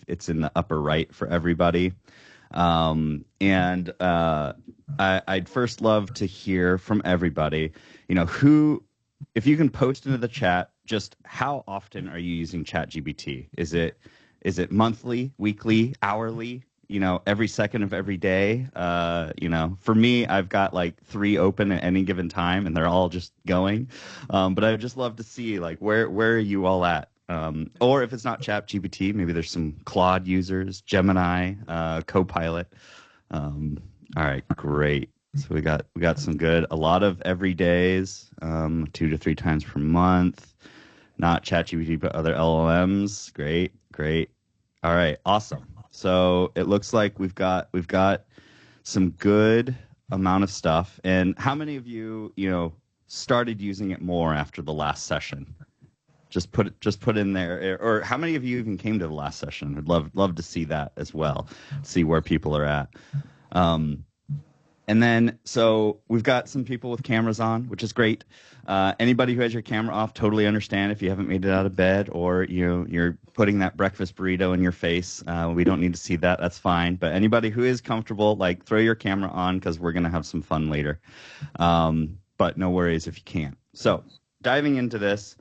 It's in the upper right for everybody. I'd first love to hear from everybody, if you can post into the chat, just how often are you using ChatGPT? Is it monthly, weekly, hourly? Every second of every day. For me, I've got like 3 open at any given time, and they're all just going. But I'd just love to see like where are you all at? Or if it's not ChatGPT, maybe there's some Claude users, Gemini, Copilot. All right, great. So we got some good. A lot of everydays, 2 to 3 times per month. Not ChatGPT, but other LLMs. Great. All right, awesome. So it looks like we've got some good amount of stuff. And how many of you started using it more after the last session? Just put in there, or how many of you even came to the last session? I'd love to see that as well, see where people are at. And then, so we've got some people with cameras on, which is great. Anybody who has your camera off, totally understand if you haven't made it out of bed, or you're putting that breakfast burrito in your face. We don't need to see that. That's fine. But anybody who is comfortable, like, throw your camera on, because we're going to have some fun later. But no worries if you can't. So diving into this,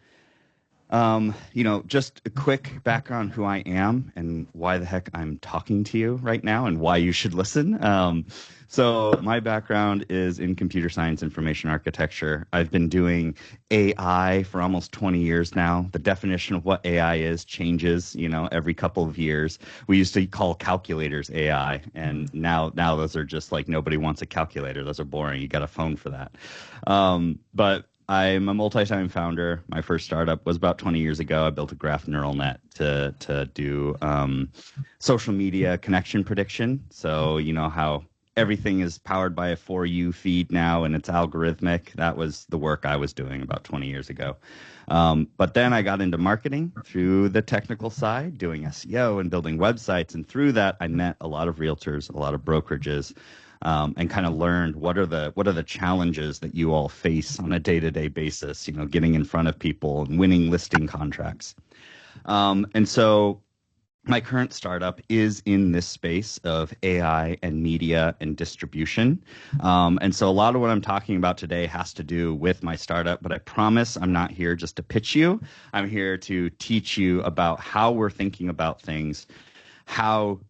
just a quick background who I am and why the heck I'm talking to you right now and why you should listen. So my background is in computer science, information architecture. I've been doing AI for almost 20 years now. The definition of what AI is changes, every couple of years. We used to call calculators AI, and now those are just like, nobody wants a calculator. Those are boring. You got a phone for that. But I'm a multi-time founder. My first startup was about 20 years ago. I built a graph neural net to do social media connection prediction. So how everything is powered by a For You feed now, and it's algorithmic. That was the work I was doing about 20 years ago. But then I got into marketing through the technical side, doing SEO and building websites. And through that, I met a lot of realtors, a lot of brokerages, and kind of learned what are the challenges that you all face on a day-to-day basis, getting in front of people and winning listing contracts. And so my current startup is in this space of AI and media and distribution. And so a lot of what I'm talking about today has to do with my startup, but I promise I'm not here just to pitch you. I'm here to teach you about how we're thinking about things, how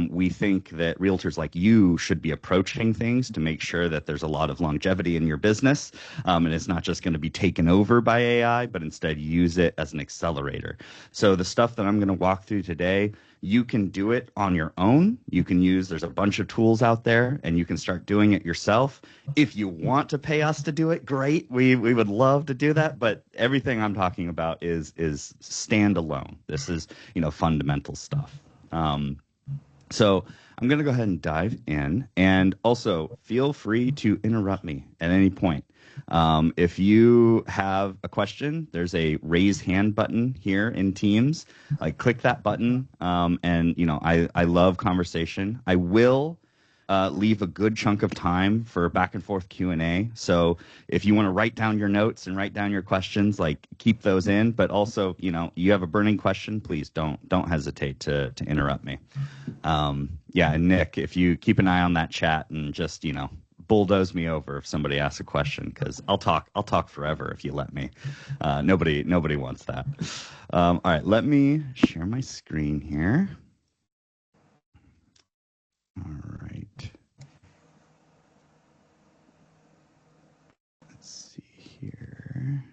we think that realtors like you should be approaching things to make sure that there's a lot of longevity in your business, and it's not just going to be taken over by AI, but instead use it as an accelerator. So the stuff that I'm going to walk through today, you can do it on your own. There's a bunch of tools out there, and you can start doing it yourself. If you want to pay us to do it, great. We would love to do that, but everything I'm talking about is standalone. This is, fundamental stuff. So I'm going to go ahead and dive in, and also feel free to interrupt me at any point. If you have a question, there's a raise hand button here in Teams. Click that button, and I love conversation. I will leave a good chunk of time for back and forth Q&A. So if you want to write down your notes and write down your questions, keep those in. But also, you have a burning question, please don't hesitate to interrupt me. And Nick, if you keep an eye on that chat and just bulldoze me over if somebody asks a question, because I'll talk forever if you let me. Nobody wants that. All right, let me share my screen here. All right. Let's see here.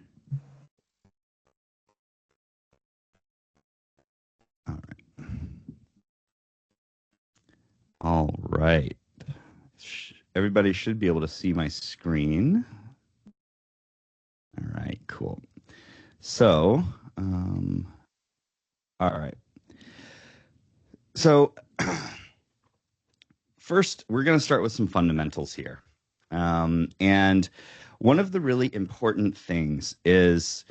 All right. Everybody should be able to see my screen. All right, cool. So, all right. So, first, we're going to start with some fundamentals here. And one of the really important things is,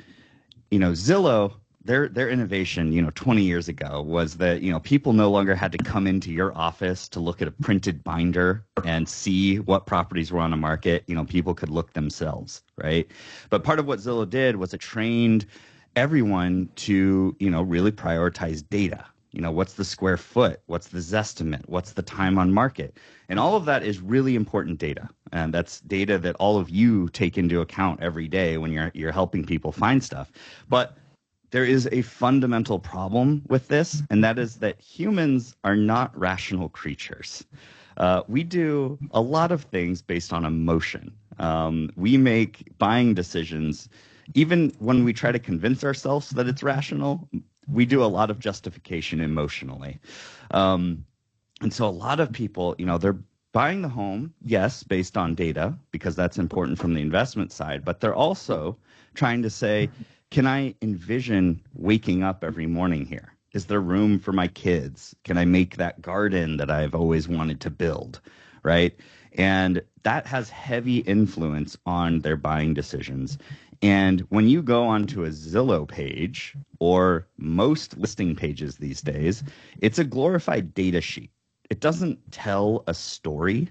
Zillow, their innovation, 20 years ago was that, people no longer had to come into your office to look at a printed binder and see what properties were on the market. People could look themselves, right? But part of what Zillow did was it trained everyone to, really prioritize data. What's the square foot? What's the Zestimate? What's the time on market? And all of that is really important data. And that's data that all of you take into account every day when you're helping people find stuff. But there is a fundamental problem with this, and that is that humans are not rational creatures. We do a lot of things based on emotion. We make buying decisions, even when we try to convince ourselves that it's rational, we do a lot of justification emotionally. And so a lot of people, they're buying the home, yes, based on data, because that's important from the investment side, but they're also trying to say, can I envision waking up every morning here? Is there room for my kids? Can I make that garden that I've always wanted to build, right? And that has heavy influence on their buying decisions. And when you go onto a Zillow page or most listing pages these days, it's a glorified data sheet. It doesn't tell a story.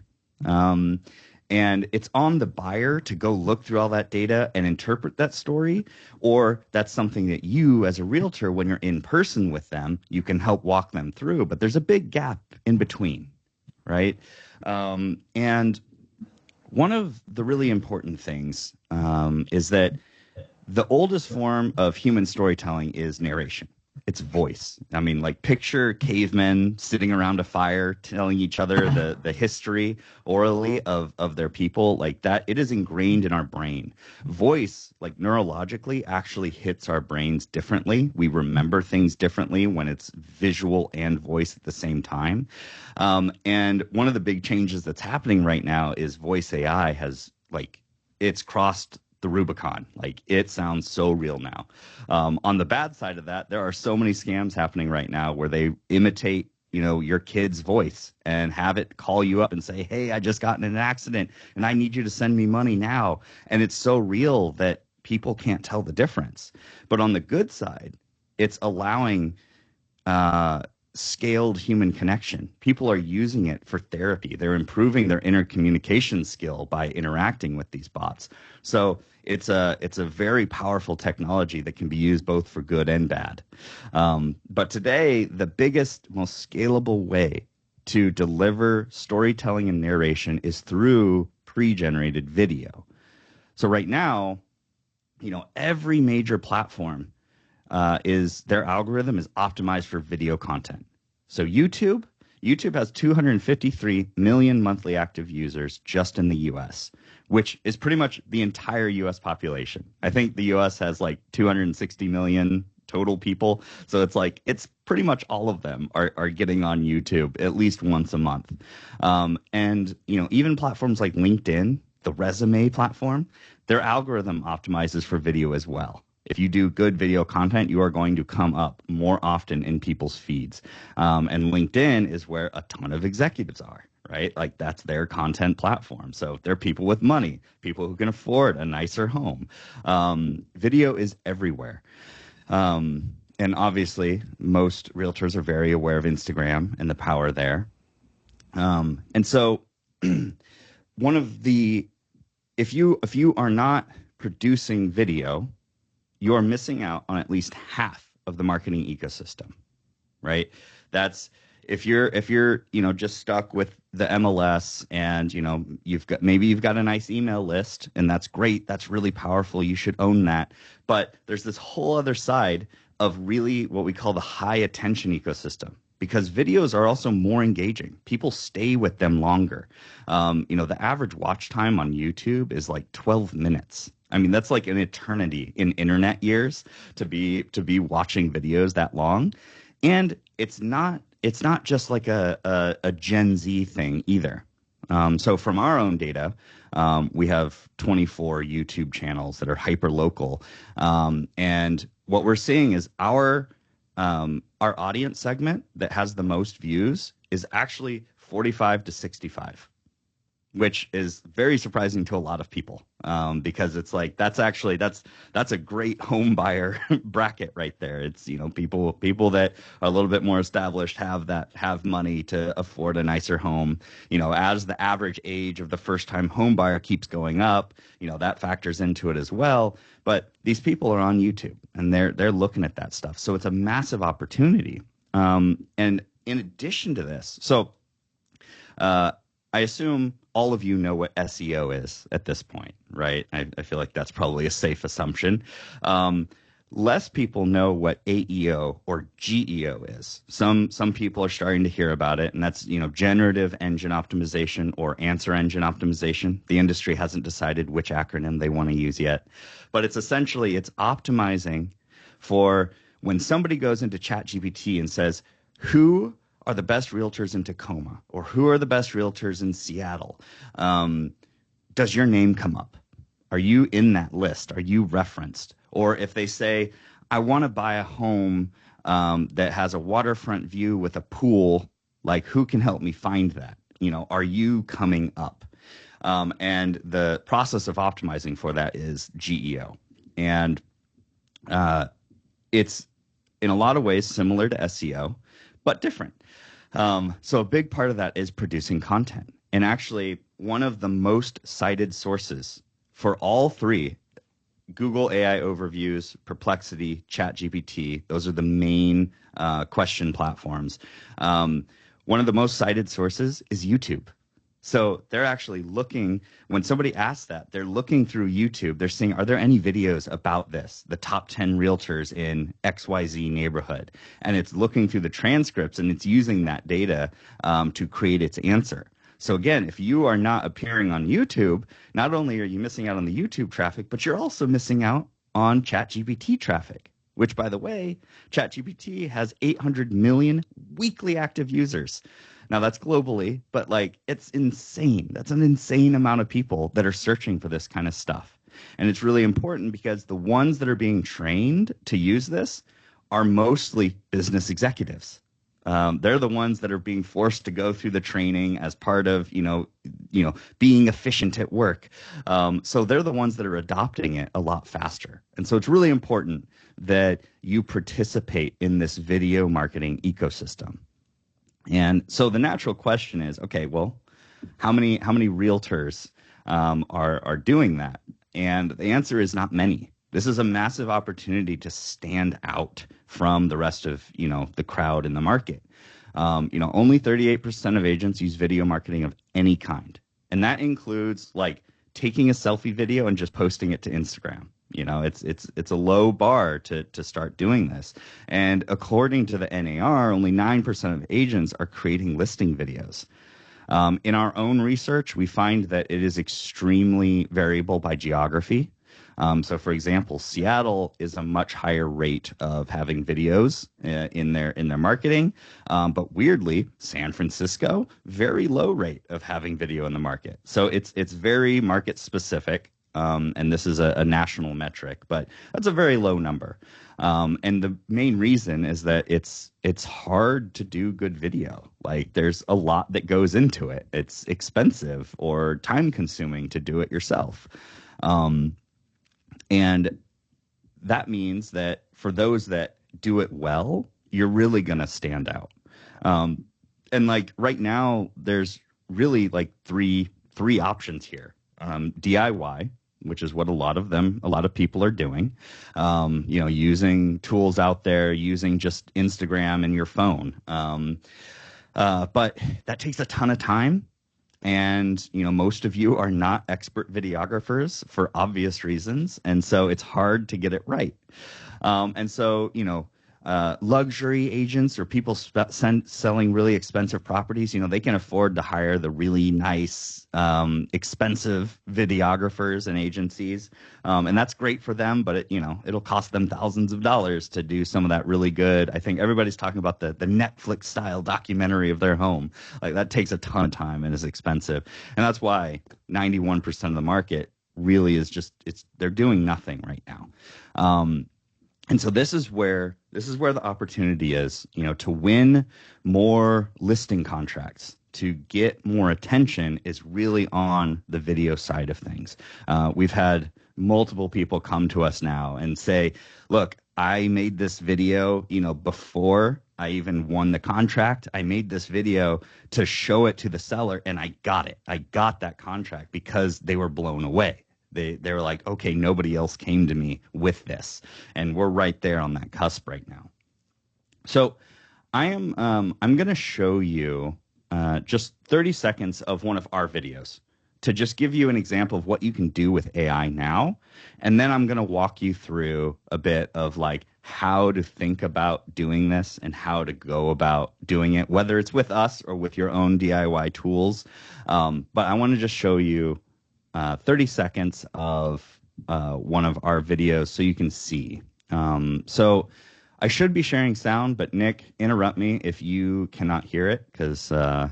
And it's on the buyer to go look through all that data and interpret that story, or that's something that you as a realtor, when you're in person with them, you can help walk them through. But there's a big gap in between, right? And one of the really important things is that the oldest form of human storytelling is narration. It's voice. I mean, like, picture cavemen sitting around a fire telling each other the history orally of their people. Like that, it is ingrained in our brain. Voice, like neurologically, actually hits our brains differently. We remember things differently when it's visual and voice at the same time. And one of the big changes that's happening right now is voice AI has, like, it's crossed the Rubicon. Like, it sounds so real now. On the bad side of that, there are so many scams happening right now where they imitate, your kid's voice and have it call you up and say, hey, I just got in an accident and I need you to send me money now. And it's so real that people can't tell the difference. But on the good side, it's allowing scaled human connection. People are using it for therapy. They're improving their intercommunication skill by interacting with these bots. So it's a very powerful technology that can be used both for good and bad. But today, the biggest, most scalable way to deliver storytelling and narration is through pre-generated video. So right now, every major platform their algorithm is optimized for video content. So YouTube has 253 million monthly active users just in the US, which is pretty much the entire US population. I think the US has like 260 million total people. So it's pretty much all of them are getting on YouTube at least once a month. And even platforms like LinkedIn, the resume platform, their algorithm optimizes for video as well. If you do good video content, you are going to come up more often in people's feeds. And LinkedIn is where a ton of executives are, right? Like, that's their content platform. So they're people with money, people who can afford a nicer home. Video is everywhere. And obviously, most realtors are very aware of Instagram and the power there. And so if you are not producing video, you're missing out on at least half of the marketing ecosystem, right? That's if you're just stuck with the MLS and you've got a nice email list, and that's great, that's really powerful, you should own that. But there's this whole other side of really what we call the high attention ecosystem, because videos are also more engaging. People stay with them longer. The average watch time on YouTube is like 12 minutes. I mean, that's like an eternity in internet years to be watching videos that long. And it's not just like a Gen Z thing either. So from our own data, we have 24 YouTube channels that are hyper local. And what we're seeing is our audience segment that has the most views is actually 45 to 65. Which is very surprising to a lot of people, because it's like that's a great home buyer bracket right there. It's people that are a little bit more established, have money to afford a nicer home. As the average age of the first time home buyer keeps going up, that factors into it as well. But these people are on YouTube and they're looking at that stuff, so it's a massive opportunity. And in addition to this, so I assume all of you know what SEO is at this point, right? I feel like that's probably a safe assumption. Less people know what AEO or GEO is. Some people are starting to hear about it, and that's, generative engine optimization or answer engine optimization. The industry hasn't decided which acronym they want to use yet, but it's optimizing for when somebody goes into ChatGPT and says, who are the best realtors in Tacoma, or who are the best realtors in Seattle? Does your name come up? Are you in that list? Are you referenced? Or if they say, I want to buy a home that has a waterfront view with a pool, like, who can help me find that? Are you coming up? And the process of optimizing for that is GEO. And it's in a lot of ways similar to SEO, but different. So a big part of that is producing content. And actually, one of the most cited sources for all three, Google AI Overviews, Perplexity, ChatGPT, those are the main question platforms. One of the most cited sources is YouTube. So they're actually looking, when somebody asks that, they're looking through YouTube. They're saying, are there any videos about this, the top 10 realtors in XYZ neighborhood? And it's looking through the transcripts, and it's using that data to create its answer. So again, if you are not appearing on YouTube, not only are you missing out on the YouTube traffic, but you're also missing out on ChatGPT traffic, which, by the way, ChatGPT has 800 million weekly active users. Now, that's globally, but it's insane. That's an insane amount of people that are searching for this kind of stuff. And it's really important because the ones that are being trained to use this are mostly business executives. They're the ones that are being forced to go through the training as part of, being efficient at work. So they're the ones that are adopting it a lot faster. And so it's really important that you participate in this video marketing ecosystem. And so the natural question is, okay, well, how many realtors are doing that? And the answer is not many. This is a massive opportunity to stand out from the rest of, the crowd in the market. Only 38% of agents use video marketing of any kind. And that includes taking a selfie video and just posting it to Instagram. It's a low bar to start doing this. And according to the NAR, only 9% of agents are creating listing videos. In our own research, we find that it is extremely variable by geography. So, for example, Seattle is a much higher rate of having videos in their marketing, but weirdly, San Francisco, very low rate of having video in the market. So it's very market specific. And this is a national metric, but that's a very low number. And the main reason is that it's hard to do good video. There's a lot that goes into it. It's expensive or time consuming to do it yourself. And that means that for those that do it well, you're really going to stand out. And right now, there's really three options here. DIY, which is what a lot of people are doing, using tools out there, using just Instagram and your phone. But that takes a ton of time. And, most of you are not expert videographers for obvious reasons. And so it's hard to get it right. And so, luxury agents or people selling really expensive properties, they can afford to hire the really nice, expensive videographers and agencies. And that's great for them, but it'll cost them thousands of dollars to do some of that really good. I think everybody's talking about the Netflix style documentary of their home. That takes a ton of time and is expensive. And that's why 91% of the market really is they're doing nothing right now. And so this is where the opportunity is, to win more listing contracts, to get more attention is really on the video side of things. We've had multiple people come to us now and say, look, I made this video, before I even won the contract. I made this video to show it to the seller, and I got it. I got that contract because they were blown away. They were like, okay, nobody else came to me with this. And we're right there on that cusp right now. So I'm going to show you just 30 seconds of one of our videos to just give you an example of what you can do with AI now. And then I'm going to walk you through a bit of like how to think about doing this and how to go about doing it, whether it's with us or with your own DIY tools. But I want to just show you 30 seconds of one of our videos so you can see. So I should be sharing sound, but Nick, interrupt me if you cannot hear it because, I'm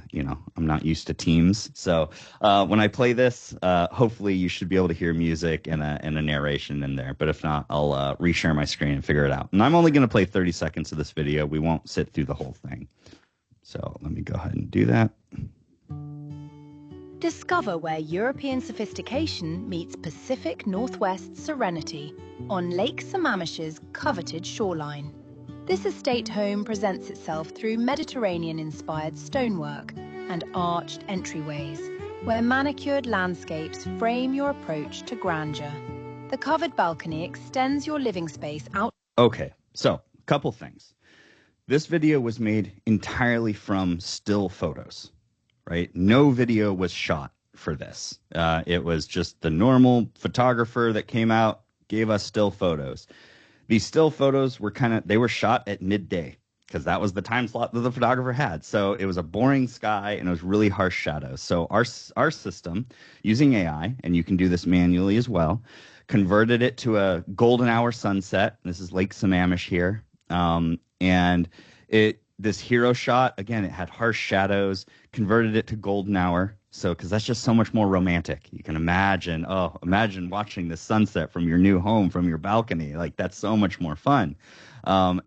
not used to Teams. So when I play this, hopefully you should be able to hear music and a narration in there. But if not, I'll reshare my screen and figure it out. And I'm only going to play 30 seconds of this video. We won't sit through the whole thing. So let me go ahead and do that. Discover where European sophistication meets Pacific Northwest serenity on Lake Sammamish's coveted shoreline. This estate home presents itself through Mediterranean-inspired stonework and arched entryways, where manicured landscapes frame your approach to grandeur. The covered balcony extends your living space out. Okay, so a couple things. This video was made entirely from still photos. Right? No video was shot for this. It was just the normal photographer that came out, gave us still photos. These still photos were they were shot at midday because that was the time slot that the photographer had. So it was a boring sky and it was really harsh shadows. So our system, using AI, and you can do this manually as well, converted it to a golden hour sunset. This is Lake Sammamish here. And this hero shot, again, it had harsh shadows, converted it to golden hour. So, because that's just so much more romantic. You can imagine watching the sunset from your new home, from your balcony. Like, that's so much more fun. And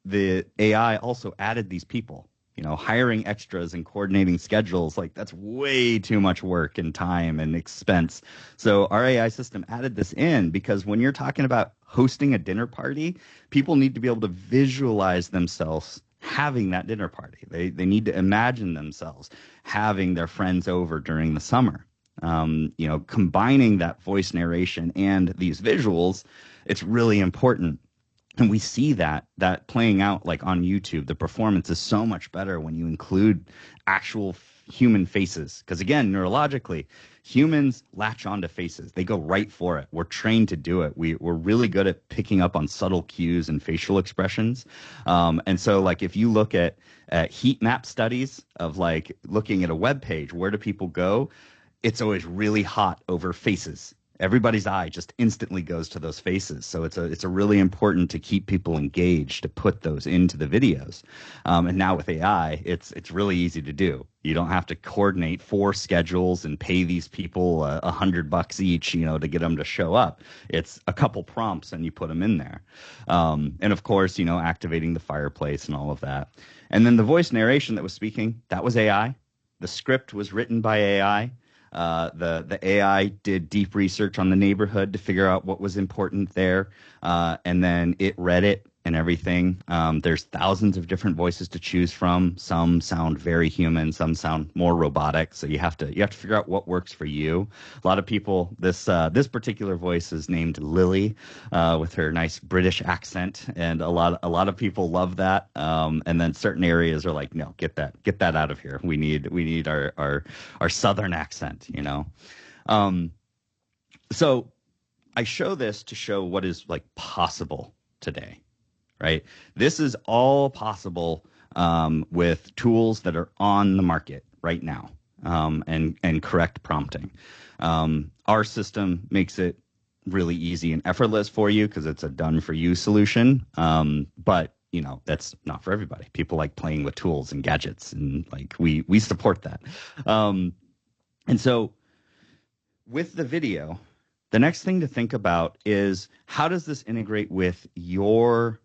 the AI also added these people, hiring extras and coordinating schedules. Like, that's way too much work and time and expense. So our AI system added this in because when you're talking about hosting a dinner party, people need to be able to visualize themselves having that dinner party. They need to imagine themselves having their friends over during the summer. Combining that voice narration and these visuals, it's really important. And we see that playing out like on YouTube. The performance is so much better when you include actual human faces. Because again, neurologically, humans latch onto faces. They go right for it. We're trained to do it. We're really good at picking up on subtle cues and facial expressions. And so like if you look at heat map studies of like looking at a web page, where do people go? It's always really hot over faces. Everybody's eye just instantly goes to those faces. So it's a really important to keep people engaged, to put those into the videos. And now with AI, it's really easy to do. You don't have to coordinate 4 schedules and pay these people $100 each, to get them to show up. It's a couple prompts and you put them in there. And of course, activating the fireplace and all of that. And then the voice narration that was speaking, that was AI. The script was written by AI. The AI did deep research on the neighborhood to figure out what was important there, and then it read it and everything. There's thousands of different voices to choose from. Some sound very human, some sound more robotic. So you have to figure out what works for you. A lot of people, this particular voice is named Lily, with her nice British accent, and a lot of people love that. And then certain areas are like, no, get that out of here. We need our Southern accent, So I show this to show what is like possible today. Right? This is all possible with tools that are on the market right now, and correct prompting. Our system makes it really easy and effortless for you because it's a done-for-you solution. But that's not for everybody. People like playing with tools and gadgets, and like we support that. And so with the video, the next thing to think about is how does this integrate with either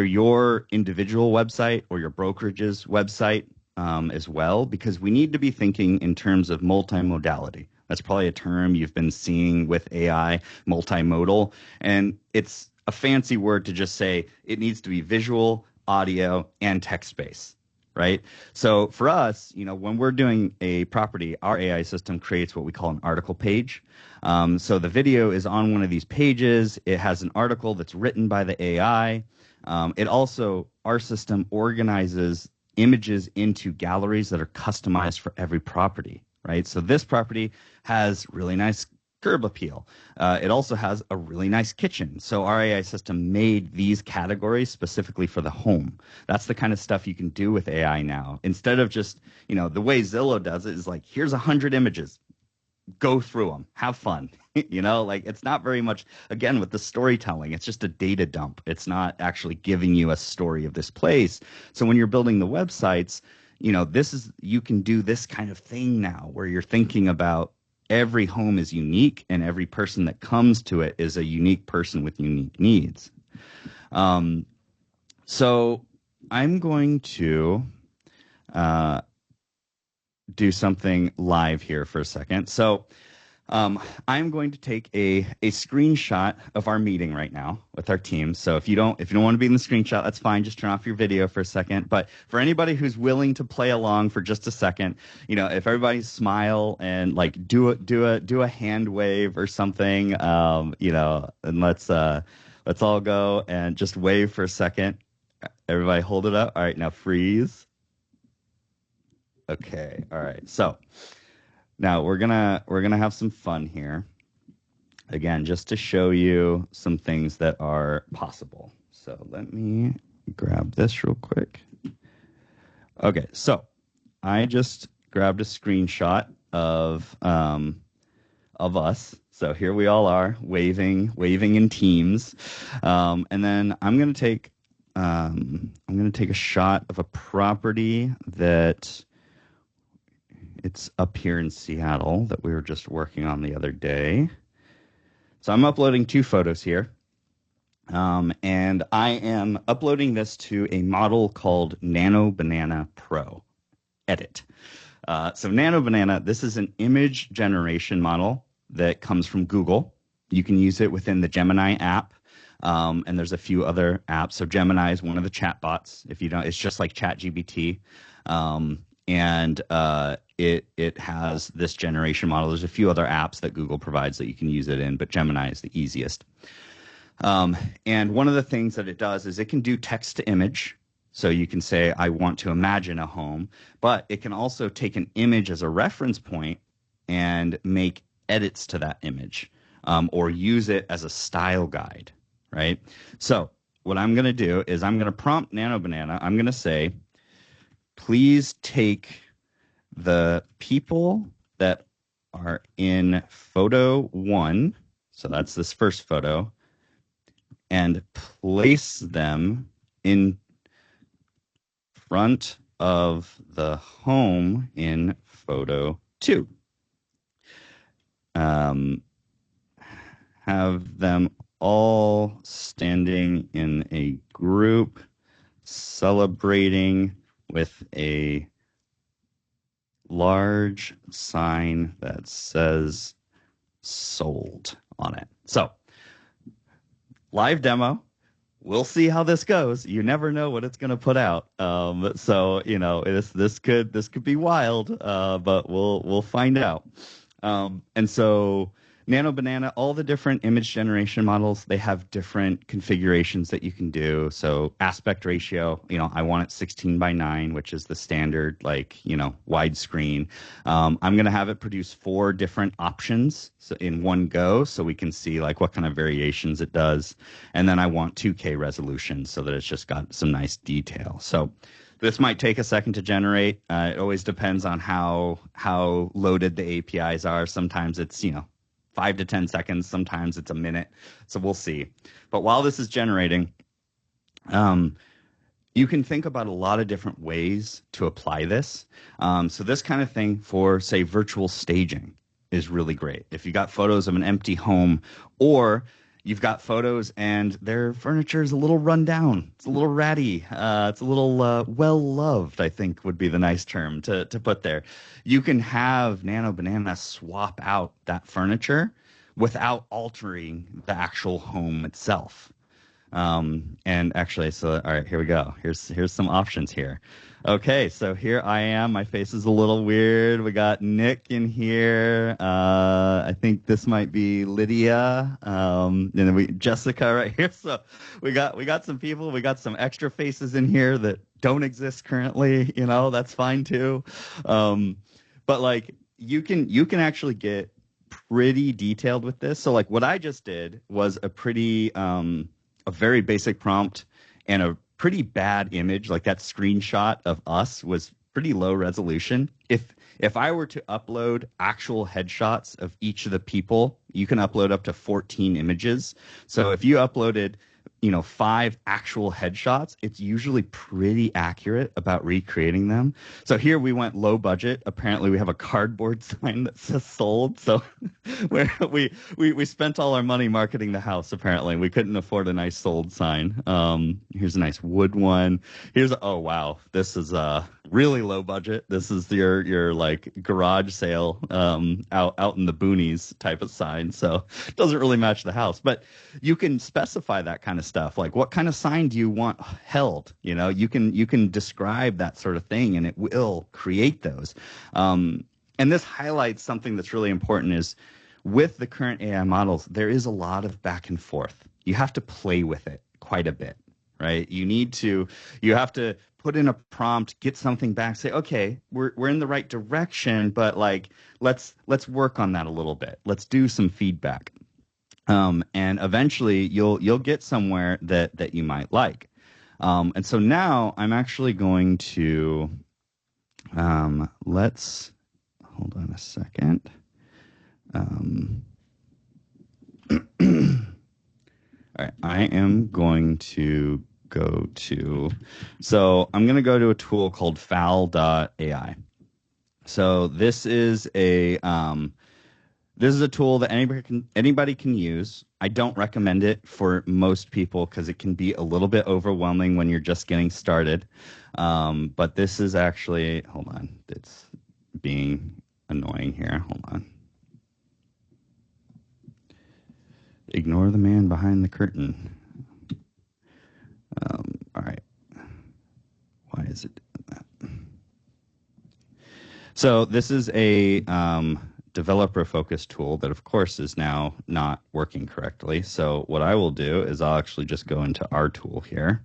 your individual website or your brokerage's website as well, because we need to be thinking in terms of multimodality. That's probably a term you've been seeing with AI, multimodal, and it's a fancy word to just say it needs to be visual, audio, and text-based. Right? So for us, when we're doing a property, our AI system creates what we call an article page. So the video is on one of these pages. It has an article that's written by the AI. It also, our system organizes images into galleries that are customized for every property, right? So this property has really nice curb appeal. It also has a really nice kitchen. So our AI system made these categories specifically for the home. That's the kind of stuff you can do with AI now. Instead of just, the way Zillow does it is like, here's 100 images, go through them, have fun. Like it's not very much, again, with the storytelling, it's just a data dump. It's not actually giving you a story of this place. So when you're building the websites, you can do this kind of thing now where you're thinking about every home is unique and every person that comes to it is a unique person with unique needs. So I'm going to do something live here for a second. So I'm going to take a screenshot of our meeting right now with our team. So if you don't want to be in the screenshot, that's fine. Just turn off your video for a second. But for anybody who's willing to play along for just a second, if everybody smile and like do a hand wave or something, and let's all go and just wave for a second. Everybody hold it up. All right, now freeze. Okay. All right. So now we're gonna have some fun here. Again, just to show you some things that are possible. So let me grab this real quick. Okay, so I just grabbed a screenshot of us. So here we all are waving in teams, and then I'm gonna take a shot of a property that. It's up here in Seattle that we were just working on the other day. So I'm uploading 2 photos here. And I am uploading this to a model called Nano Banana Pro Edit. So Nano Banana, this is an image generation model that comes from Google. You can use it within the Gemini app. And there's a few other apps. So Gemini is one of the chat bots. If you don't, it's just like ChatGPT. And it has this generation model. There's a few other apps that Google provides that you can use it in, but Gemini is the easiest. And one of the things that it does is it can do text to image. So you can say, I want to imagine a home, but it can also take an image as a reference point and make edits to that image, or use it as a style guide, right? So what I'm going to do is I'm going to prompt Nano Banana. I'm going to say, please take the people that are in photo 1, so that's this first photo, and place them in front of the home in photo 2. Have them all standing in a group celebrating with a large sign that says sold on it. So live demo. We'll see how this goes. You never know what it's going to put out. So this could be wild, but we'll find out. And so Nano Banana, all the different image generation models, they have different configurations that you can do. So aspect ratio, I want it 16:9, which is the standard, widescreen. I'm going to have it produce 4 different options in one go, so we can see what kind of variations it does. And then I want 2K resolution so that it's just got some nice detail. So this might take a second to generate. It always depends on how loaded the APIs are. Sometimes it's 5 to 10 seconds. Sometimes it's a minute. So we'll see. But while this is generating, you can think about a lot of different ways to apply this. So this kind of thing for, say, virtual staging is really great. If you got photos of an empty home, or you've got photos and their furniture is a little run down, it's a little ratty, it's a little well-loved, I think would be the nice term to put there. You can have Nano Banana swap out that furniture without altering the actual home itself. And actually, so all right, here we go. Here's some options here. Okay, so here I am. My face is a little weird. We got Nick in here. I think this might be Lydia. And then Jessica right here. So we got some people. We got some extra faces in here that don't exist currently. That's fine too. But like you can actually get pretty detailed with this. So like what I just did was a very basic prompt and a pretty bad image. Like that screenshot of us was pretty low resolution. If I were to upload actual headshots of each of the people, you can upload up to 14 images. So if you uploaded 5 actual headshots, it's usually pretty accurate about recreating them. So here we went low budget. Apparently we have a cardboard sign that says sold. So where we spent all our money marketing the house. Apparently we couldn't afford a nice sold sign. Here's a nice wood one. Oh wow, this is really low budget. This is your like garage sale out in the boonies type of sign. So it doesn't really match the house, but you can specify that kind of stuff. Like what kind of sign do you want held? You can describe that sort of thing, and it will create those. And this highlights something that's really important is with the current AI models, there is a lot of back and forth. You have to play with it quite a bit, right? You have to put in a prompt, get something back, say, okay, we're in the right direction, but like let's work on that a little bit. Let's do some feedback. And eventually you'll get somewhere that you might like. And so now I'm actually going to let's hold on a second. All right, I am going to go to a tool called foul.ai. So this is a tool that anybody can use. I don't recommend it for most people because it can be a little bit overwhelming when you're just getting started. But this is actually, hold on, it's being annoying here. Hold on. Ignore the man behind the curtain. All right. Why is it doing that? So this is a developer-focused tool that, of course, is now not working correctly. So what I will do is I'll actually just go into our tool here,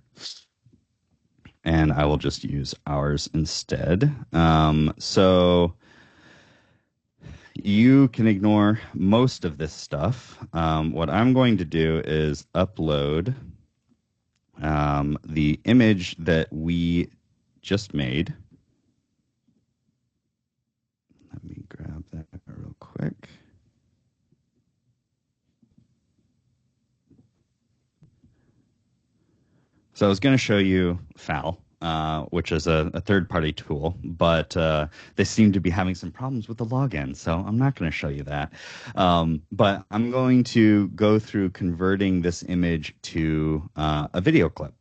and I will just use ours instead. So you can ignore most of this stuff. What I'm going to do is upload the image that we just made. Let me grab that real quick. So I was going to show you Foul, which is a third-party tool, but they seem to be having some problems with the login, so I'm not going to show you that. But I'm going to go through converting this image to a video clip.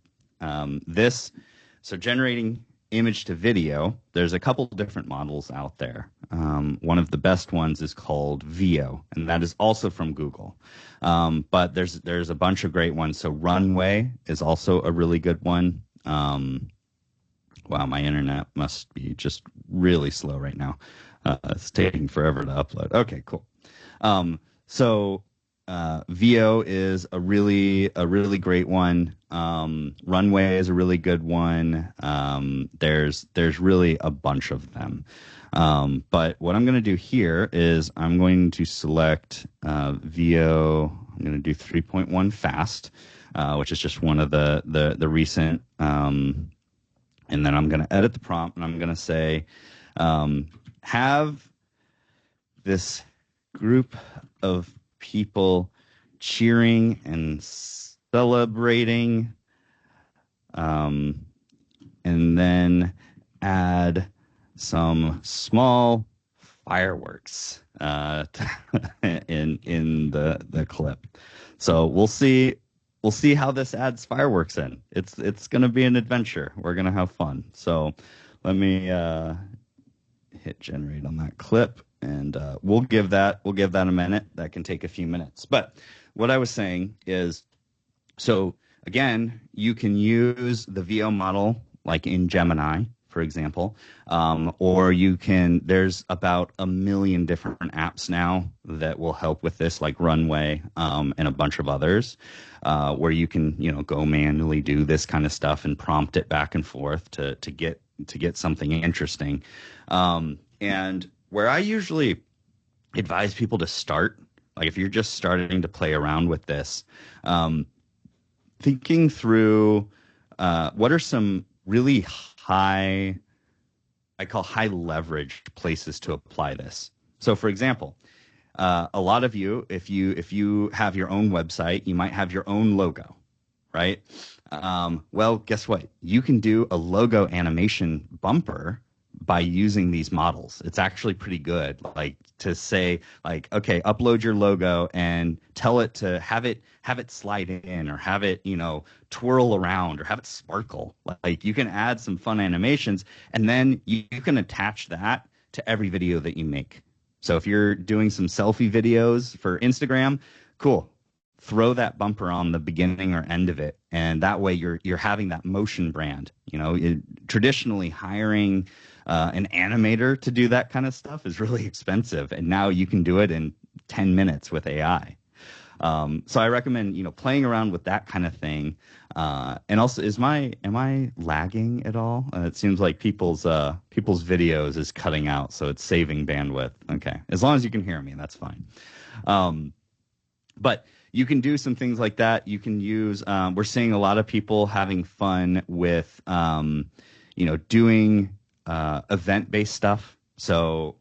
So generating image to video, there's a couple different models out there. One of the best ones is called Veo, and that is also from Google. But there's a bunch of great ones. So Runway is also a really good one. Wow, my internet must be just really slow right now. It's taking forever to upload. Okay, cool. So Veo is a really great one. Runway is a really good one. There's really a bunch of them. But what I'm going to do here is I'm going to select Veo. I'm going to do 3.1 fast, which is just one of the recent. And then I'm going to edit the prompt, and I'm going to say, have this group of people cheering and celebrating, and then add some small fireworks in the clip. So we'll see how this adds fireworks in. It's going to be an adventure. We're going to have fun. So let me hit generate on that clip, and we'll give that a minute. That can take a few minutes. But what I was saying is, so again, you can use the VO model like in Gemini, for example, or there's about a million different apps now that will help with this, like Runway, and a bunch of others, where you can, go manually do this kind of stuff and prompt it back and forth to get something interesting. And where I usually advise people to start, like if you're just starting to play around with this, thinking through what are some really high leveraged places to apply this. So for example, a lot of you, if you have your own website, you might have your own logo, right? Well, guess what? You can do a logo animation bumper by using these models. It's actually pretty good. Like to say, like, okay, upload your logo and tell it to have it slide in, or have it, twirl around, or have it sparkle. Like you can add some fun animations, and then you can attach that to every video that you make. So if you're doing some selfie videos for Instagram, cool. Throw that bumper on the beginning or end of it, and that way you're having that motion brand. Traditionally hiring an animator to do that kind of stuff is really expensive, and now you can do it in 10 minutes with AI. So I recommend playing around with that kind of thing. And also, am I lagging at all? It seems like people's videos is cutting out, so it's saving bandwidth. Okay, as long as you can hear me, that's fine. But you can do some things like that. You can use, we're seeing a lot of people having fun with, doing event-based stuff. So,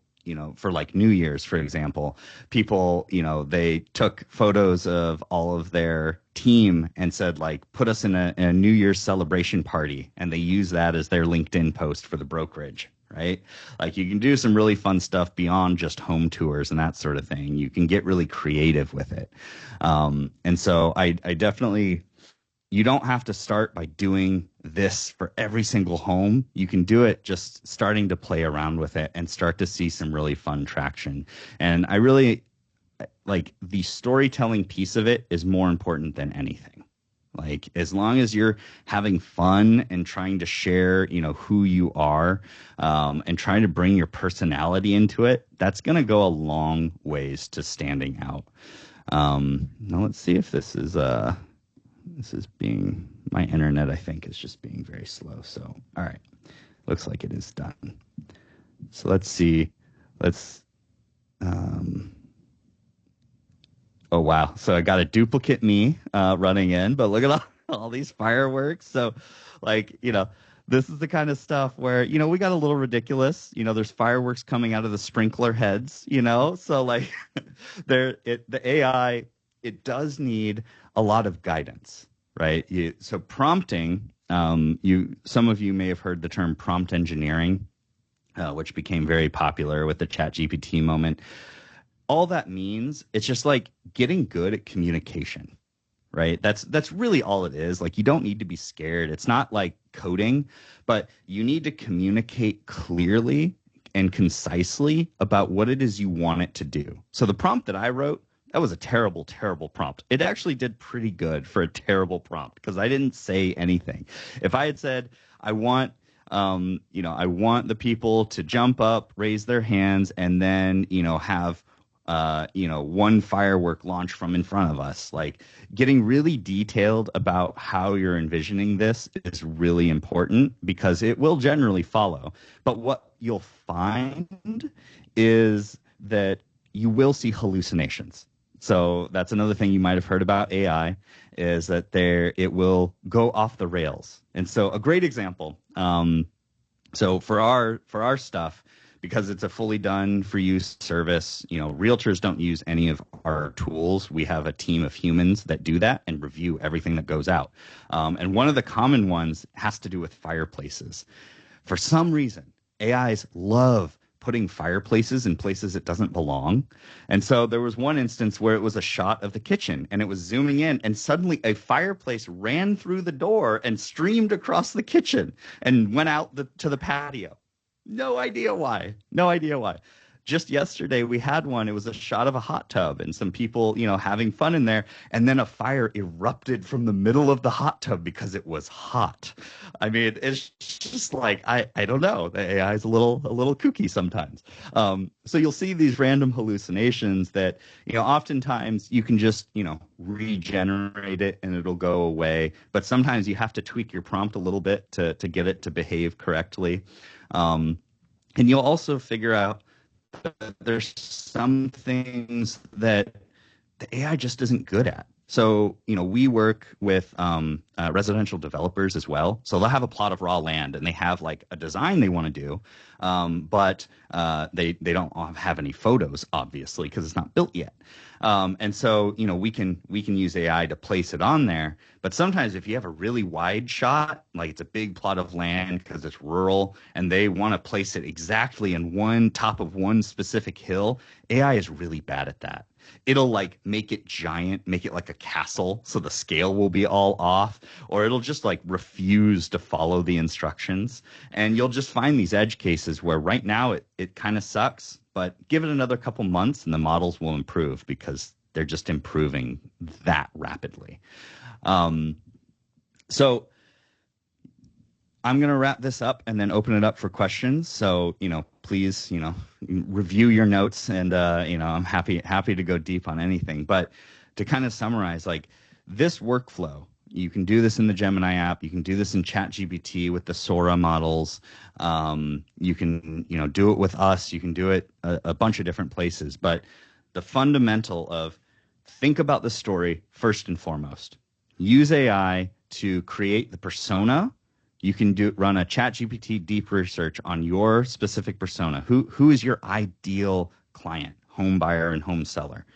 for like New Year's, for example, people, they took photos of all of their team and said, like, put us in a New Year's celebration party. And they use that as their LinkedIn post for the brokerage. Right? Like you can do some really fun stuff beyond just home tours and that sort of thing. You can get really creative with it. And so I definitely, you don't have to start by doing this for every single home. You can do it just starting to play around with it and start to see some really fun traction. And I really like the storytelling piece of it is more important than anything. Like as long as you're having fun and trying to share, who you are, and trying to bring your personality into it, that's going to go a long ways to standing out. Now let's see if this is being, my internet, I think, is just being very slow. So, all right, looks like it is done. So let's see. Oh, wow. So I got a duplicate me running in, but look at all these fireworks. So like, this is the kind of stuff where, we got a little ridiculous. There's fireworks coming out of the sprinkler heads, so like the AI, it does need a lot of guidance, right? So prompting, some of you may have heard the term prompt engineering, which became very popular with the ChatGPT moment. All that means, it's just like getting good at communication, right? That's really all it is. Like you don't need to be scared. It's not like coding, but you need to communicate clearly and concisely about what it is you want it to do. So the prompt that I wrote, that was a terrible, terrible prompt. It actually did pretty good for a terrible prompt because I didn't say anything. If I had said, I want the people to jump up, raise their hands, and then, have one firework launch from in front of us. Like getting really detailed about how you're envisioning this is really important because it will generally follow. But what you'll find is that you will see hallucinations. So that's another thing you might have heard about AI is that it will go off the rails. And so a great example. So for our stuff, because it's a fully done for you service, realtors don't use any of our tools. We have a team of humans that do that and review everything that goes out. And one of the common ones has to do with fireplaces. For some reason, AIs love putting fireplaces in places it doesn't belong. And so there was one instance where it was a shot of the kitchen and it was zooming in and suddenly a fireplace ran through the door and streamed across the kitchen and went out to the patio. No idea why. just yesterday we had one. It was a shot of a hot tub and some people, having fun in there. And then a fire erupted from the middle of the hot tub because it was hot. I mean, it's just like, I don't know. The AI is a little kooky sometimes. So you'll see these random hallucinations that, oftentimes you can just, regenerate it and it'll go away. But sometimes you have to tweak your prompt a little bit to get it to behave correctly. And you'll also figure out that there's some things that the AI just isn't good at. So, we work with residential developers as well. So they'll have a plot of raw land and they have like a design they want to do, but they don't have any photos, obviously, because it's not built yet. And so, we can use AI to place it on there. But sometimes if you have a really wide shot, like it's a big plot of land because it's rural, and they want to place it exactly in top of one specific hill, AI is really bad at that. It'll like make it giant, make it like a castle, so the scale will be all off, or it'll just like refuse to follow the instructions. And you'll just find these edge cases where right now it kind of sucks, but give it another couple months and the models will improve because they're just improving that rapidly. So I'm going to wrap this up and then open it up for questions. So, please, review your notes and, I'm happy to go deep on anything. But to kind of summarize, like this workflow, you can do this in the Gemini app. You can do this in ChatGPT with the Sora models. You can, do it with us. You can do it a bunch of different places. But the fundamental of think about the story first and foremost. Use AI to create the persona. You can run a ChatGPT deep research on your specific persona. Who is your ideal client, home buyer and home seller,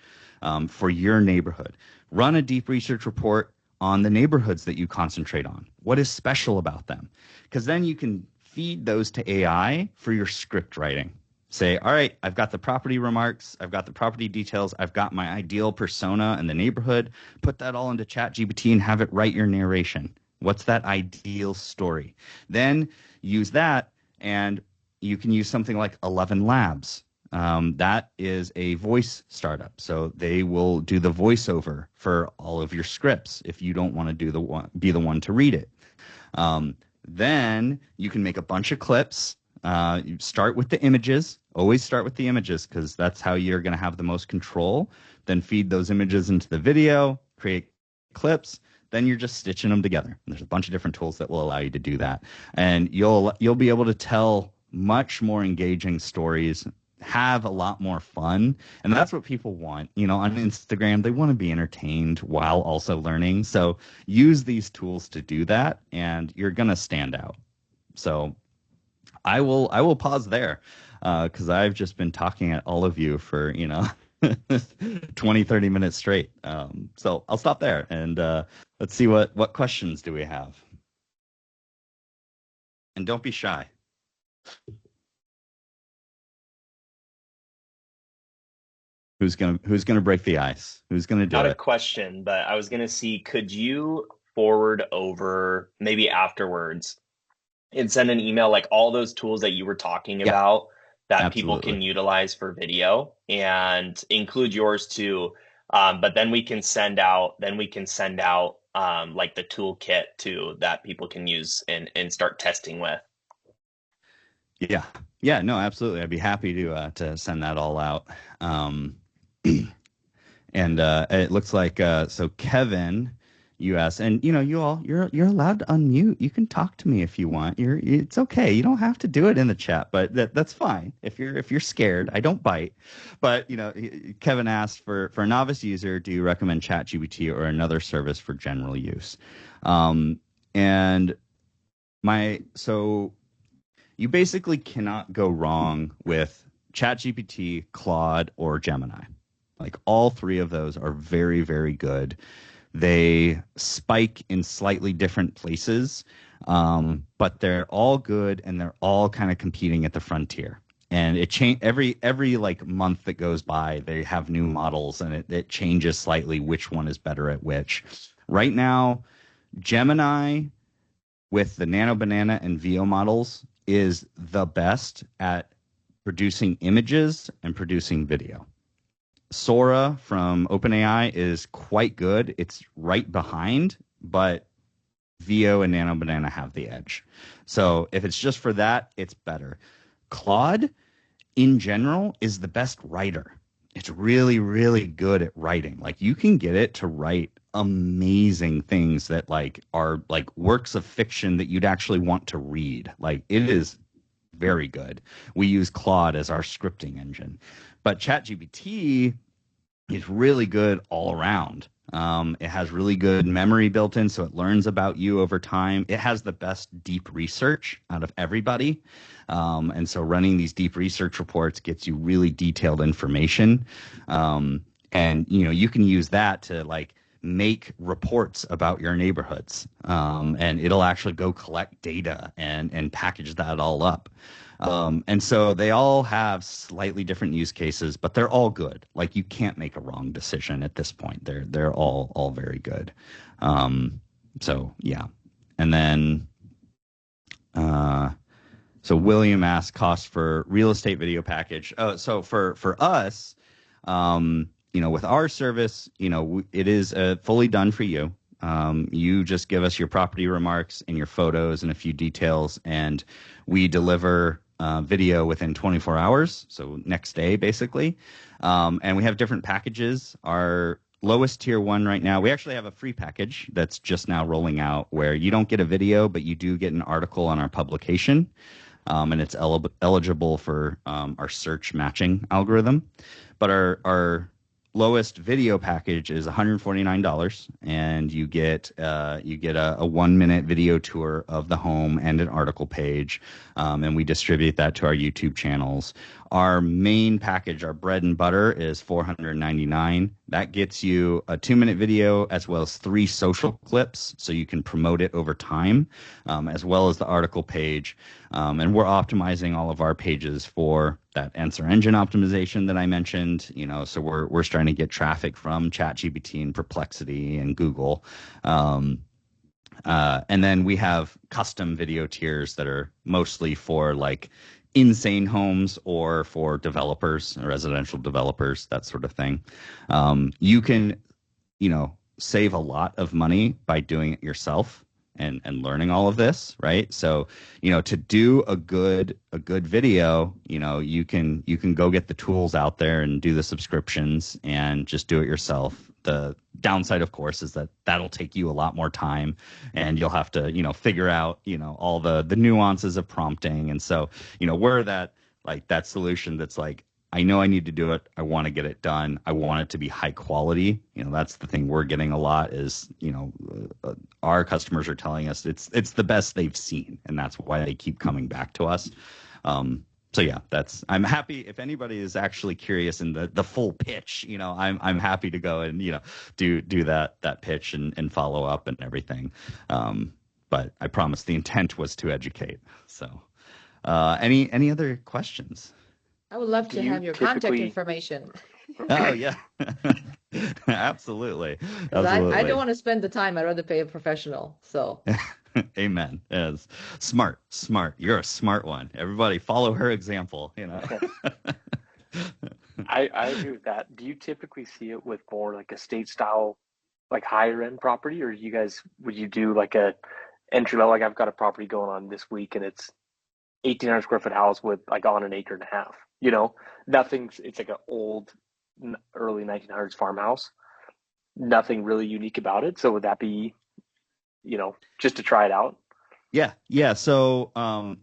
for your neighborhood? Run a deep research report on the neighborhoods that you concentrate on. What is special about them? Because then you can feed those to AI for your script writing. Say, all right, I've got the property remarks, I've got the property details, I've got my ideal persona and the neighborhood. Put that all into ChatGPT and have it write your narration. What's that ideal story? Then use that, and you can use something like 11 Labs. That is a voice startup, so they will do the voiceover for all of your scripts if you don't want to be the one to read it. Then you can make a bunch of clips. You start with the images. Always start with the images because that's how you're going to have the most control. Then feed those images into the video, create clips. Then you're just stitching them together. And there's a bunch of different tools that will allow you to do that. And you'll be able to tell much more engaging stories, have a lot more fun. And that's what people want. On Instagram, they want to be entertained while also learning. So use these tools to do that, and you're going to stand out. So I will pause there because I've just been talking at all of you for, 20, 30 minutes straight. So I'll stop there and let's see what questions do we have. And don't be shy. Who's gonna break the ice? Who's gonna do it? Not a question, but I was gonna see, could you forward over maybe afterwards and send an email like all those tools that you were talking about that Absolutely. people can utilize for video, and include yours too. But then we can send out like the toolkit too that people can use and start testing with. Yeah, no, absolutely. I'd be happy to send that all out. And it looks like so Kevin, you asked, and you're allowed to unmute. You can talk to me if you want. It's okay. You don't have to do it in the chat, but that's fine. If you're scared, I don't bite. But Kevin asked for a novice user, do you recommend ChatGPT or another service for general use? So you basically cannot go wrong with ChatGPT, Claude, or Gemini. Like all three of those are very, very good. They spike in slightly different places, but they're all good and they're all kind of competing at the frontier. And it every like month that goes by, they have new models and it changes slightly which one is better at which. Right now, Gemini with the Nano Banana and VO models is the best at producing images and producing video. Sora from OpenAI is quite good. It's right behind, but Veo and Nano Banana have the edge. So if it's just for that, it's better. Claude, in general, is the best writer. It's really, really good at writing. Like, you can get it to write amazing things that like are like works of fiction that you'd actually want to read. Like, it is very good. We use Claude as our scripting engine. But ChatGPT is really good all around. It has really good memory built in, so it learns about you over time. It has the best deep research out of everybody. And so running these deep research reports gets you really detailed information. And, you know, you can use that to like make reports about your neighborhoods. And it'll actually go collect data and package that all up. And so they all have slightly different use cases, but they're all good. Like, you can't make a wrong decision at this point. They're all very good. So yeah. And then so William asked cost for real estate video package. Oh, so for us, you know, with our service, you know, it is fully done for you. You just give us your property remarks and your photos and a few details, and we deliver video within 24 hours, so next day basically. And we have different packages. Our lowest tier one right now, we actually have a free package that's just now rolling out where you don't get a video, but you do get an article on our publication. And it's eligible for our search matching algorithm. But our lowest video package is $149, and you get a 1-minute video tour of the home and an article page, and we distribute that to our YouTube channels. Our main package, our bread and butter, is $499. That gets you a 2-minute video as well as 3 social clips, so you can promote it over time, as well as the article page. And we're optimizing all of our pages for that answer engine optimization that I mentioned. You know, so we're starting to get traffic from ChatGPT and Perplexity and Google. And then we have custom video tiers that are mostly for like insane homes or for developers, residential developers, that sort of thing. You can, you know, save a lot of money by doing it yourself and learning all of this, right? So, you know, to do a good video, you know, you can go get the tools out there and do the subscriptions and just do it yourself. The downside, of course, is that that'll take you a lot more time, and you'll have to, you know, figure out, you know, all the nuances of prompting. And so, you know, we're that solution that's like, I know I need to do it. I want to get it done. I want it to be high quality. You know, that's the thing we're getting a lot is, you know, our customers are telling us it's the best they've seen, and that's why they keep coming back to us. So yeah, I'm happy if anybody is actually curious in the full pitch, you know, I'm happy to go and, you know, do that pitch and follow up and everything. But I promise the intent was to educate. So any other questions? I would love to have your contact information. Oh yeah, absolutely. I don't want to spend the time. I'd rather pay a professional. So. Amen. Yes. Smart. You're a smart one. Everybody follow her example, you know. I agree with that. Do you typically see it with more like estate style, like higher end property, or would you do like a entry level? Like, I've got a property going on this week and it's 1,800 square foot house with like on an acre and a half, you know, it's like an old early 1900s farmhouse, nothing really unique about it. So would that be, you know, just to try it out? Yeah. So,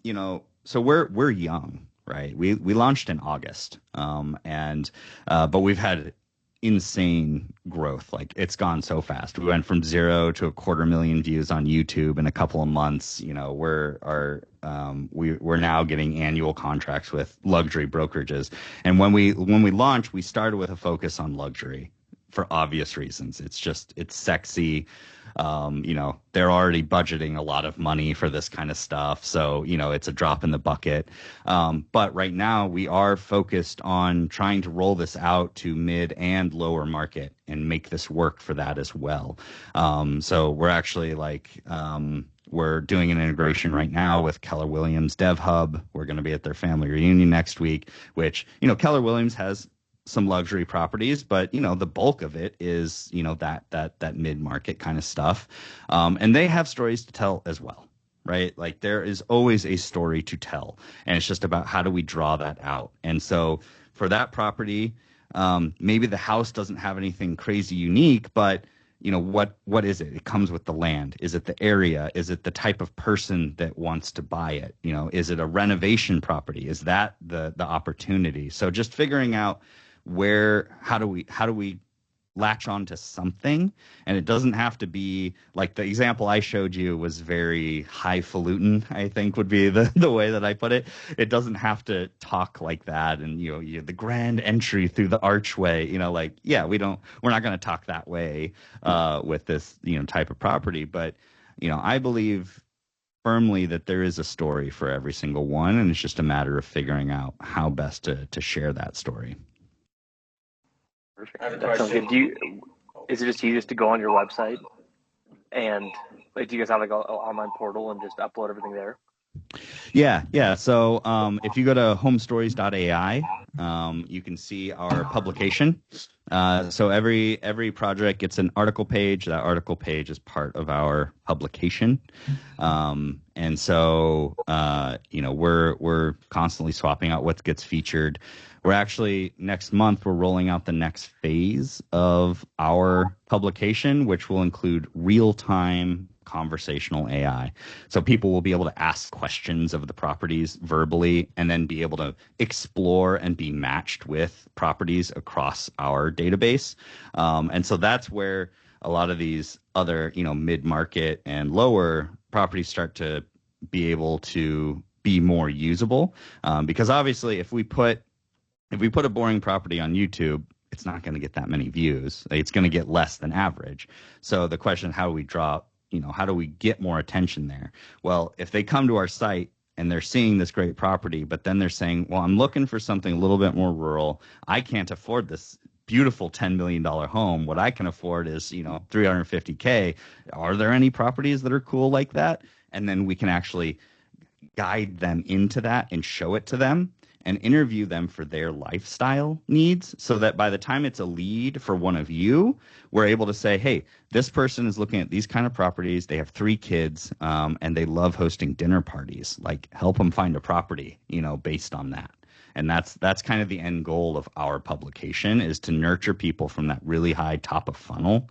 you know, so we're young, right? We launched in August, but we've had insane growth. Like, it's gone so fast. We went from 0 to 250,000 views on YouTube in a couple of months. You know, we're now getting annual contracts with luxury brokerages. And when we launched, we started with a focus on luxury for obvious reasons. It's sexy. You know, they're already budgeting a lot of money for this kind of stuff. So, you know, it's a drop in the bucket. But right now we are focused on trying to roll this out to mid and lower market and make this work for that as well. So we're actually we're doing an integration right now with Keller Williams Dev Hub. We're going to be at their family reunion next week, which, Keller Williams has some luxury properties, but the bulk of it is that mid-market kind of stuff, and they have stories to tell as well, right? Like there is always a story to tell, and it's just about how do we draw that out. And so for that property, maybe the house doesn't have anything crazy unique, but what is it? It comes with the land. Is it the area? Is it the type of person that wants to buy it? Is it a renovation property? Is that the opportunity? So just figuring out how do we latch on to something, and it doesn't have to be like the example I showed you was very highfalutin, I think would be the way that I put it. It doesn't have to talk like that, and the grand entry through the archway, we're not going to talk that way with this type of property. But I believe firmly that there is a story for every single one, and it's just a matter of figuring out how best to share that story. Perfect. I have a That sounds question. good. Is it just easiest to go on your website and like, do you guys have like an online portal and just upload everything there? Yeah. So if you go to homestories.ai, you can see our publication. So every project gets an article page. That article page is part of our publication. And so we're constantly swapping out what gets featured. We're actually next month we're rolling out the next phase of our publication, which will include real-time conversational AI. So people will be able to ask questions of the properties verbally and then be able to explore and be matched with properties across our database. And so that's where a lot of these other, mid-market and lower properties start to be able to be more usable. Because obviously if we put a boring property on YouTube, it's not going to get that many views. It's going to get less than average. So the question, how do we get more attention there? Well, if they come to our site and they're seeing this great property, but then they're saying, well, I'm looking for something a little bit more rural. I can't afford this beautiful $10 million home. What I can afford is, $350K. Are there any properties that are cool like that? And then we can actually guide them into that and show it to them and interview them for their lifestyle needs, so that by the time it's a lead for one of you, we're able to say, hey, this person is looking at these kind of properties. They have 3 kids, and they love hosting dinner parties. Like, help them find a property, based on that. And that's kind of the end goal of our publication, is to nurture people from that really high top of funnel,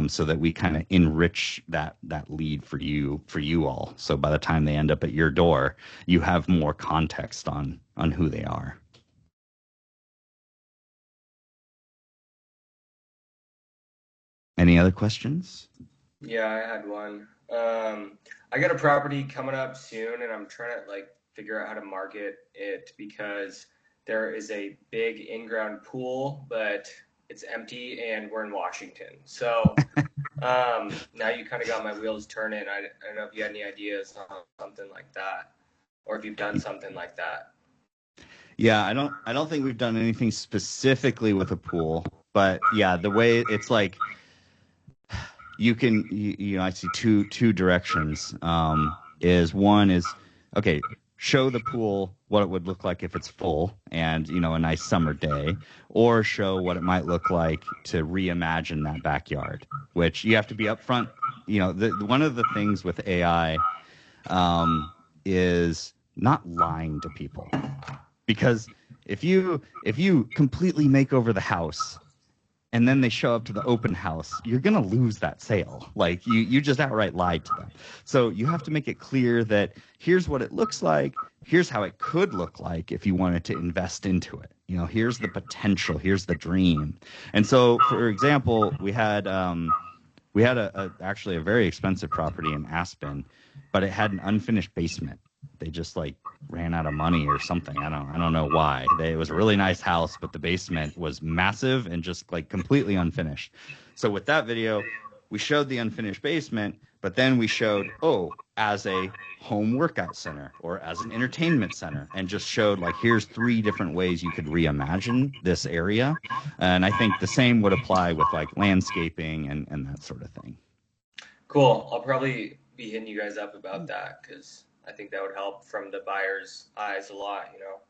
so that we kind of enrich that lead for you all. So by the time they end up at your door, you have more context on who they are. Any other questions? Yeah, I had one. I got a property coming up soon, and I'm trying to figure out how to market it because there is a big in-ground pool, but it's empty, and we're in Washington. So now you kind of got my wheels turning. I don't know if you had any ideas on something like that, or if you've done something like that. Yeah, I don't think we've done anything specifically with a pool, but yeah, the way it's like, you can, I see two directions. One is, okay, show the pool what it would look like if it's full and, a nice summer day, or show what it might look like to reimagine that backyard, which you have to be upfront. One of the things with AI is not lying to people. Because if you completely make over the house and then they show up to the open house, you're going to lose that sale. Like you just outright lied to them. So you have to make it clear that here's what it looks like. Here's how it could look like if you wanted to invest into it. Here's the potential. Here's the dream. And so, for example, we had actually a very expensive property in Aspen, but it had an unfinished basement. They just ran out of money or something. I don't know why. It was a really nice house, but the basement was massive and just completely unfinished. So with that video, we showed the unfinished basement, but then we showed, as a home workout center or as an entertainment center, and just showed here's 3 different ways you could reimagine this area. And I think the same would apply with landscaping and that sort of thing. Cool. I'll probably be hitting you guys up about that, because I think that would help from the buyer's eyes a lot, you know.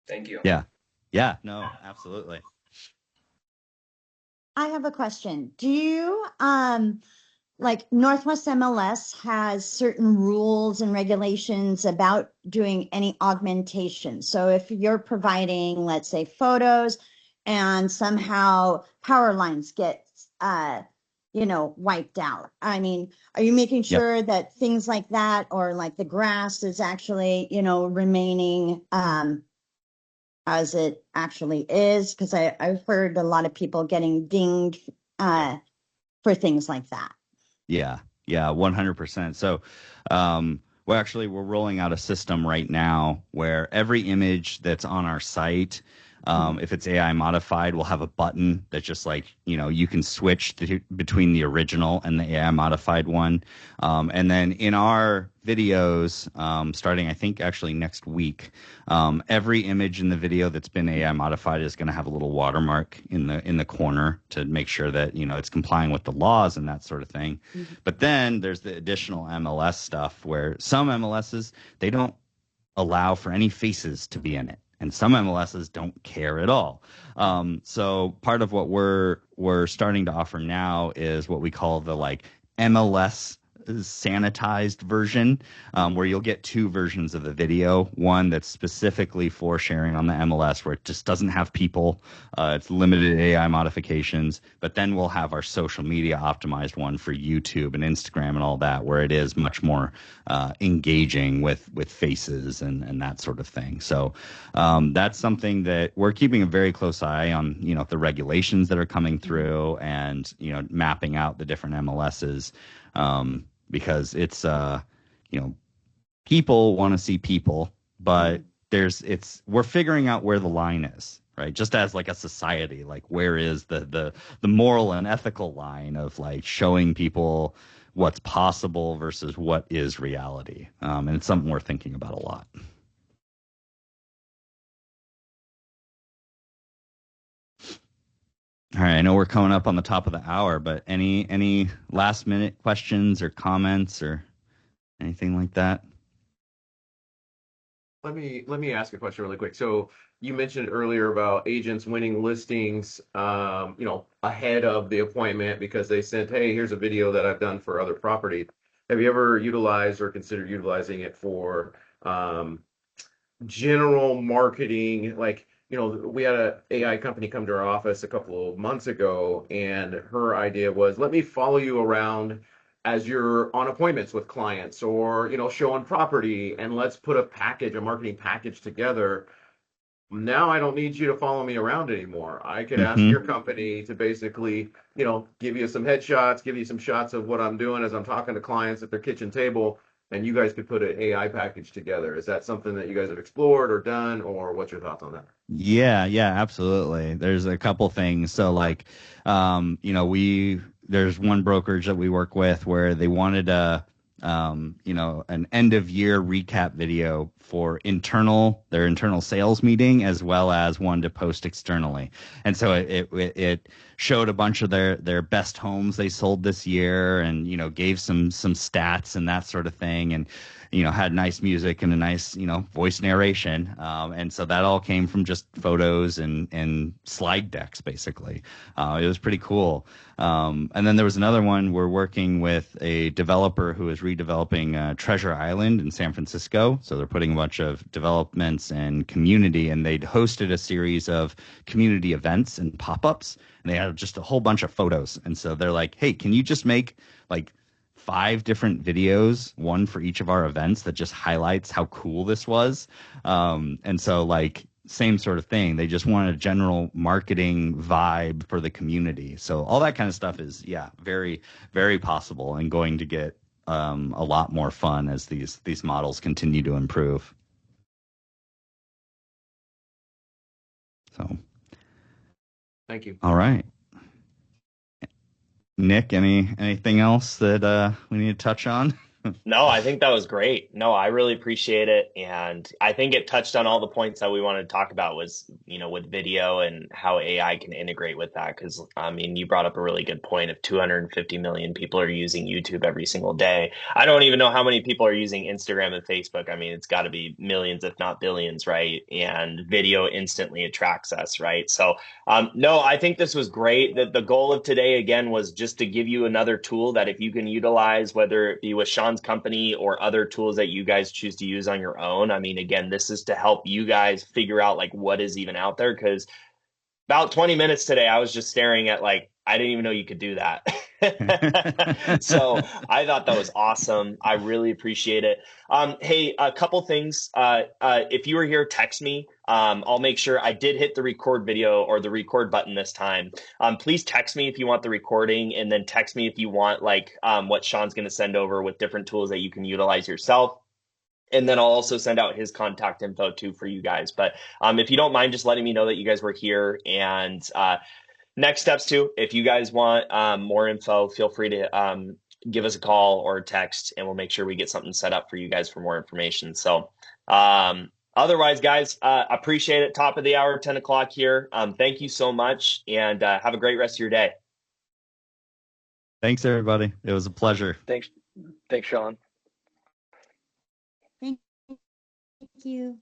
Thank you. Yeah. Yeah. No, absolutely. I have a question. Do you, like Northwest MLS has certain rules and regulations about doing any augmentation. So if you're providing, let's say, photos and somehow power lines get, wiped out. I mean, are you making Yep. sure that things like that, or like the grass is actually, remaining, as it actually is? Because I've heard a lot of people getting dinged, for things like that. Yeah, yeah, 100%. So, we're rolling out a system right now where every image that's on our site, if it's AI modified, we'll have a button that just like, you can switch between the original and the AI modified one. And then in our videos, starting, I think actually next week, every image in the video that's been AI modified is going to have a little watermark in the corner to make sure that, it's complying with the laws and that sort of thing. But then there's the additional MLS stuff where some MLSs, they don't allow for any faces to be in it, and some MLSs don't care at all. So part of what we're starting to offer now is what we call the like MLS sanitized version, where you'll get two versions of the video. One that's specifically for sharing on the MLS, where it just doesn't have people. It's limited AI modifications. But then we'll have our social media optimized one for YouTube and Instagram and all that, where it is much more engaging with faces and that sort of thing. So that's something that we're keeping a very close eye on, the regulations that are coming through, and, mapping out the different MLSs. Because it's people want to see people, but we're figuring out where the line is, right? Just as like a society, like where is the moral and ethical line of like showing people what's possible versus what is reality. And it's something we're thinking about a lot. All right, I know we're coming up on the top of the hour, but any last minute questions or comments or anything like that? Let me ask a question really quick. So you mentioned earlier about agents winning listings, ahead of the appointment because they sent, hey, here's a video that I've done for other property. Have you ever utilized or considered utilizing it for general marketing? Like, we had an AI company come to our office a couple of months ago, and her idea was, let me follow you around as you're on appointments with clients or, showing property, and let's put a marketing package together. Now I don't need you to follow me around anymore. I could ask your company to basically, give you some headshots, give you some shots of what I'm doing as I'm talking to clients at their kitchen table, and you guys could put an AI package together. Is that something that you guys have explored or done, or what's your thoughts on that? Yeah, absolutely. There's a couple things. So like, there's one brokerage that we work with where they wanted an end of year recap video for their internal sales meeting, as well as one to post externally. And so it showed a bunch of their best homes they sold this year, and gave some stats and that sort of thing, and had nice music and a nice voice narration, and so that all came from just photos and slide decks basically. It was pretty cool. And then there was another one. We're working with a developer who is redeveloping Treasure Island in San Francisco. So they're putting a bunch of developments and community, and they'd hosted a series of community events and pop-ups, and they had just a whole bunch of photos. And so they're like, hey, can you just make like 5 different videos, one for each of our events, that just highlights how cool this was? And so like, same sort of thing. They just want a general marketing vibe for the community. So all that kind of stuff is, very, very possible, and going to get a lot more fun as these models continue to improve. So, Thank you. all right. Nick, anything else that we need to touch on? No, I think that was great. No, I really appreciate it. And I think it touched on all the points that we wanted to talk about was, with video and how AI can integrate with that. Because, I mean, you brought up a really good point of 250 million people are using YouTube every single day. I don't even know how many people are using Instagram and Facebook. I mean, it's got to be millions, if not billions, right? And video instantly attracts us, right? So, no, I think this was great. The goal of today, again, was just to give you another tool that if you can utilize, whether it be with Shawn's company or other tools that you guys choose to use on your own. I mean, again, this is to help you guys figure out like what is even out there. Because about 20 minutes today, I was just staring at like, I didn't even know you could do that. So I thought that was awesome. I really appreciate it. Hey, a couple things. If you were here, text me. I'll make sure I did hit the record video or the record button this time. Please text me if you want the recording, and then text me if you want like what Shawn's going to send over with different tools that you can utilize yourself. And then I'll also send out his contact info too for you guys. But if you don't mind just letting me know that you guys were here, and next steps too, if you guys want more info, feel free to give us a call or a text, and we'll make sure we get something set up for you guys for more information. So otherwise, guys, appreciate it. Top of the hour, 10 o'clock here. Thank you so much, and have a great rest of your day. Thanks, everybody. It was a pleasure. Thanks, Shawn. Thank you.